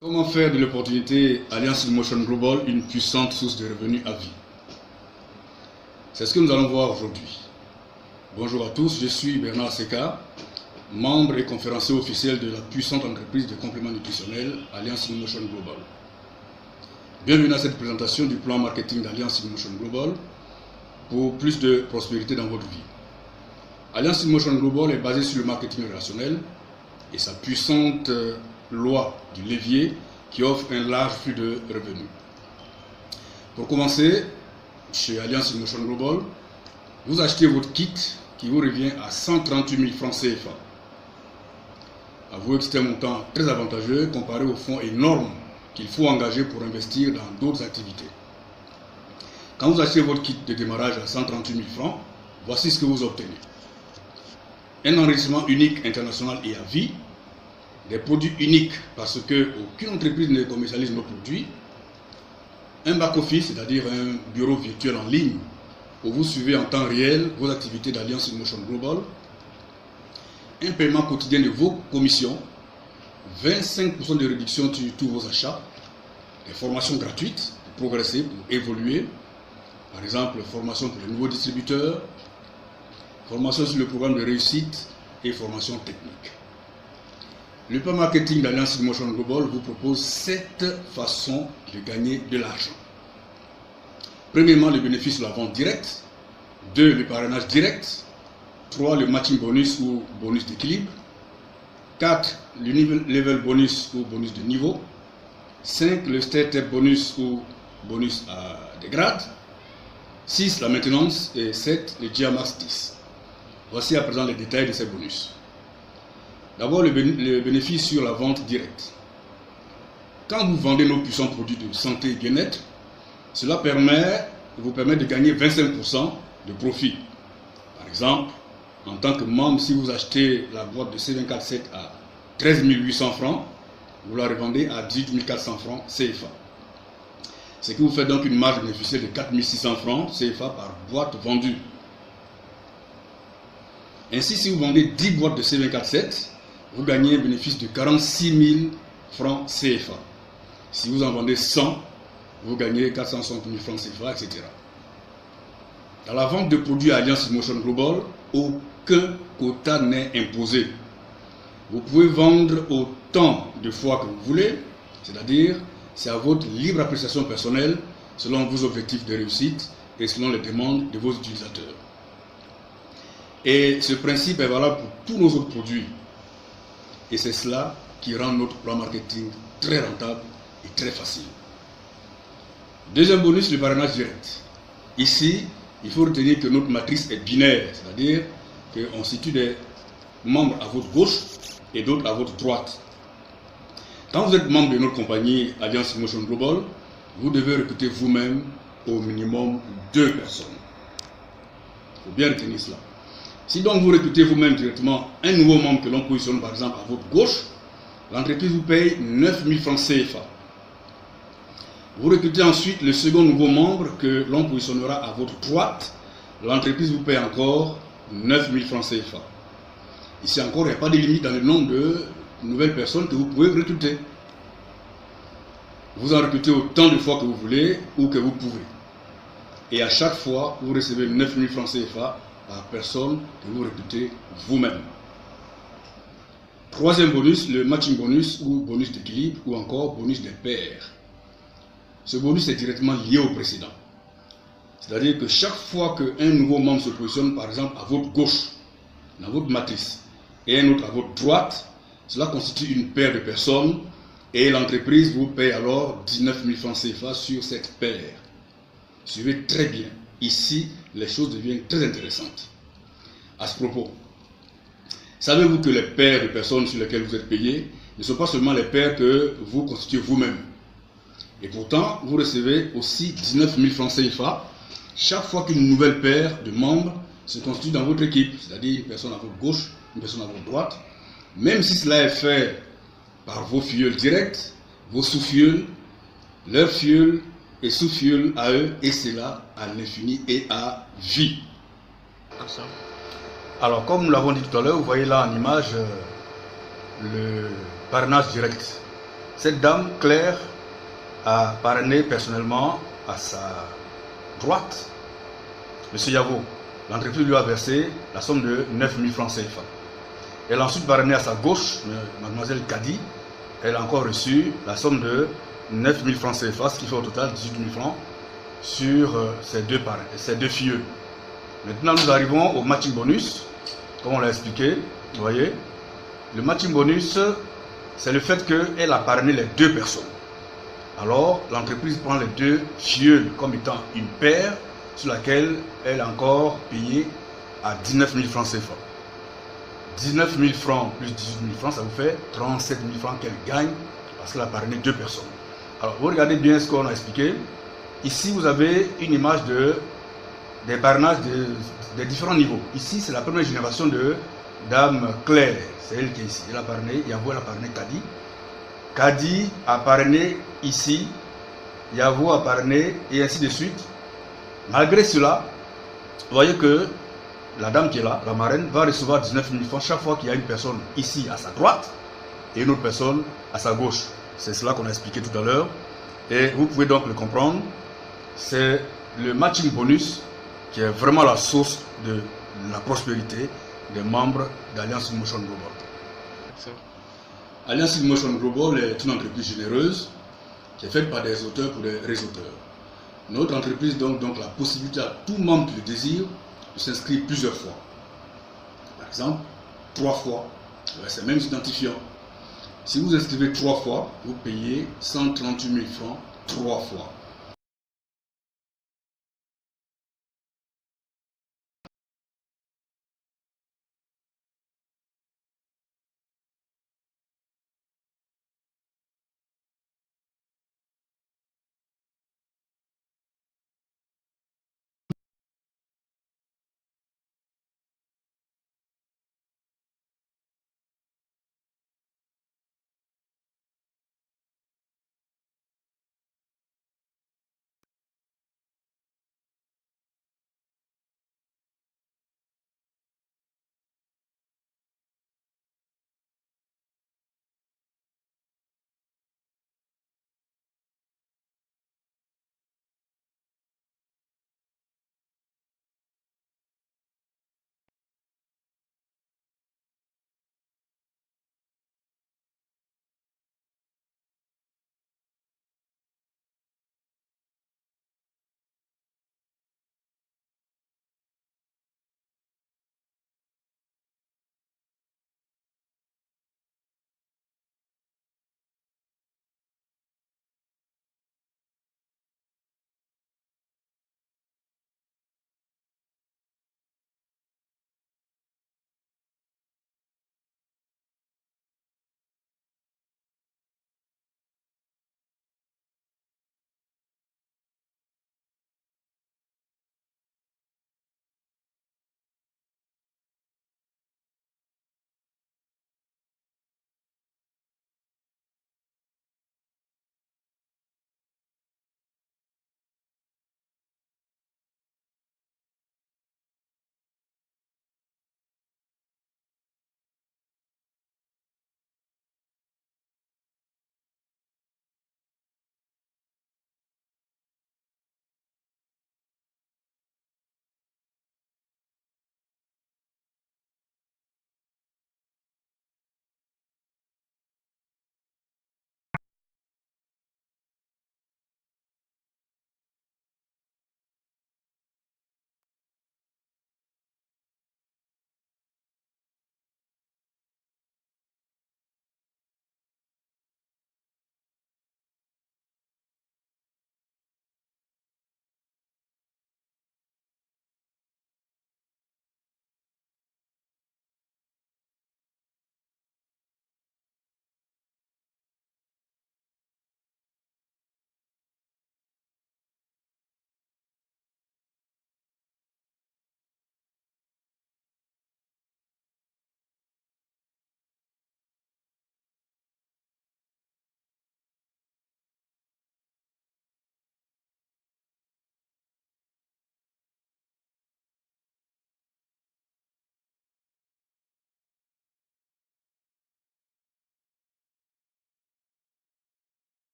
Comment faire de l'opportunité Alliance Motion Global une puissante source de revenus à vie? C'est ce que nous allons voir aujourd'hui. Bonjour à tous, je suis Bernard Seka, membre et conférencier officiel de la puissante entreprise de compléments nutritionnels Alliance Motion Global. Bienvenue à cette présentation du plan marketing d'Alliance Motion Global pour plus de prospérité dans votre vie. Alliance Motion Global est basée sur le marketing relationnel et sa puissante loi du levier qui offre un large flux de revenus. Pour commencer, chez Alliance Motion Global, vous achetez votre kit qui vous revient à 138 000 francs CFA. Avouez que c'est un montant très avantageux comparé aux fonds énormes qu'il faut engager pour investir dans d'autres activités. Quand vous achetez votre kit de démarrage à 138 000 francs, voici ce que vous obtenez. Un enregistrement unique international et à vie, des produits uniques parce qu'aucune entreprise ne commercialise nos produits, un back-office, c'est-à-dire un bureau virtuel en ligne où vous suivez en temps réel vos activités d'Alliance Motion Global, un paiement quotidien de vos commissions, 25% de réduction sur tous vos achats, des formations gratuites pour progresser, pour évoluer, par exemple formation pour les nouveaux distributeurs, formation sur le programme de réussite et formation technique. Le plan marketing d'Alliance Motion Global vous propose 7 façons de gagner de l'argent. Premièrement, le bénéfice de la vente directe. 2, le parrainage direct. 3, le matching bonus ou bonus d'équilibre. 4, le level bonus ou bonus de niveau. 5, le startup bonus ou bonus de grade. 6, la maintenance. Et 7, le GMAX 10. Voici à présent les détails de ces bonus. D'abord, le bénéfice sur la vente directe. Quand vous vendez nos puissants produits de santé et bien-être, cela vous permet de gagner 25% de profit. Par exemple, en tant que membre, si vous achetez la boîte de C247 à 13 800 francs, vous la revendez à 18 400 francs CFA. Ce qui vous fait donc une marge bénéficiaire de 4 600 francs CFA par boîte vendue. Ainsi, si vous vendez 10 boîtes de C247, vous gagnez un bénéfice de 46 000 francs CFA. Si vous en vendez 100, vous gagnez 460 000 francs CFA, etc. Dans la vente de produits à Alliance Motion Global, aucun quota n'est imposé. Vous pouvez vendre autant de fois que vous voulez, c'est-à-dire c'est à votre libre appréciation personnelle, selon vos objectifs de réussite et selon les demandes de vos utilisateurs. Et ce principe est valable pour tous nos autres produits. Et c'est cela qui rend notre plan marketing très rentable et très facile. Deuxième bonus, le parrainage direct. Ici, il faut retenir que notre matrice est binaire, c'est-à-dire qu'on situe des membres à votre gauche et d'autres à votre droite. Quand vous êtes membre de notre compagnie Alliance Motion Global, vous devez recruter vous-même au minimum 2 personnes. Il faut bien retenir cela. Si donc vous recrutez vous-même directement un nouveau membre que l'on positionne par exemple à votre gauche, l'entreprise vous paye 9 000 francs CFA. Vous recrutez ensuite le second nouveau membre que l'on positionnera à votre droite, l'entreprise vous paye encore 9 000 francs CFA. Ici encore, il n'y a pas de limite dans le nombre de nouvelles personnes que vous pouvez recruter. Vous en recrutez autant de fois que vous voulez ou que vous pouvez. Et à chaque fois, vous recevez 9 000 francs CFA par personne que vous recrutez vous-même. Troisième bonus, le matching bonus ou bonus d'équilibre ou encore bonus des pairs. Ce bonus est directement lié au précédent. C'est-à-dire que chaque fois qu'un nouveau membre se positionne par exemple à votre gauche, dans votre matrice, et un autre à votre droite, cela constitue une paire de personnes et l'entreprise vous paye alors 19 000 francs CFA sur cette paire. Suivez très bien. Ici, les choses deviennent très intéressantes. À ce propos, savez-vous que les paires de personnes sur lesquelles vous êtes payé ne sont pas seulement les paires que vous constituez vous-même? Et pourtant, vous recevez aussi 19 000 francs CFA chaque fois qu'une nouvelle paire de membres se constitue dans votre équipe, c'est-à-dire une personne à votre gauche, une personne à votre droite, même si cela est fait par vos filleuls directs, vos sous-filleuls, leurs filleuls et sous-filleuls à eux, et cela à l'infini et à vie. Alors, comme nous l'avons dit tout à l'heure, vous voyez là en image le parrainage direct. Cette dame, Claire, a parrainé personnellement à sa droite M. Yavo. L'entreprise lui a versé la somme de 9 000 francs CFA. Elle a ensuite parrainé à sa gauche, mademoiselle Kadi. Elle a encore reçu la somme de 9 000 francs CFA, ce qui fait au total 18 000 francs sur ces deux parrains, ces deux filles. Maintenant, nous arrivons au matching bonus, comme on l'a expliqué. Vous voyez, le matching bonus, c'est le fait qu'elle a parrainé les deux personnes. Alors, l'entreprise prend les deux filles comme étant une paire sur laquelle elle a encore payé à 19 000 francs CFA. 19 000 francs plus 18 000 francs, ça vous fait 37 000 francs qu'elle gagne parce qu'elle a parrainé deux personnes. Alors, vous regardez bien ce qu'on a expliqué. Ici, vous avez une image des parrainages des différents niveaux. Ici, c'est la première génération de Dame Claire. C'est elle qui est ici. Elle a parrainé, Yavo, elle a parrainé Kadi. Kadi a parrainé ici. Yavo a parrainé et ainsi de suite. Malgré cela, vous voyez que la dame qui est là, la marraine, va recevoir 19 000 francs chaque fois qu'il y a une personne ici à sa droite et une autre personne à sa gauche. C'est cela qu'on a expliqué tout à l'heure. Et vous pouvez donc le comprendre. C'est le matching bonus qui est vraiment la source de la prospérité des membres d'Alliance Motion Global. Alliance Motion Global est une entreprise généreuse qui est faite par des auteurs pour des réseauteurs. Notre entreprise donne donc la possibilité à tout membre qui le désire de s'inscrire plusieurs fois. Par exemple, 3 fois, avec ces mêmes identifiants. Si vous inscrivez 3 fois, vous payez 138 000 francs 3 fois.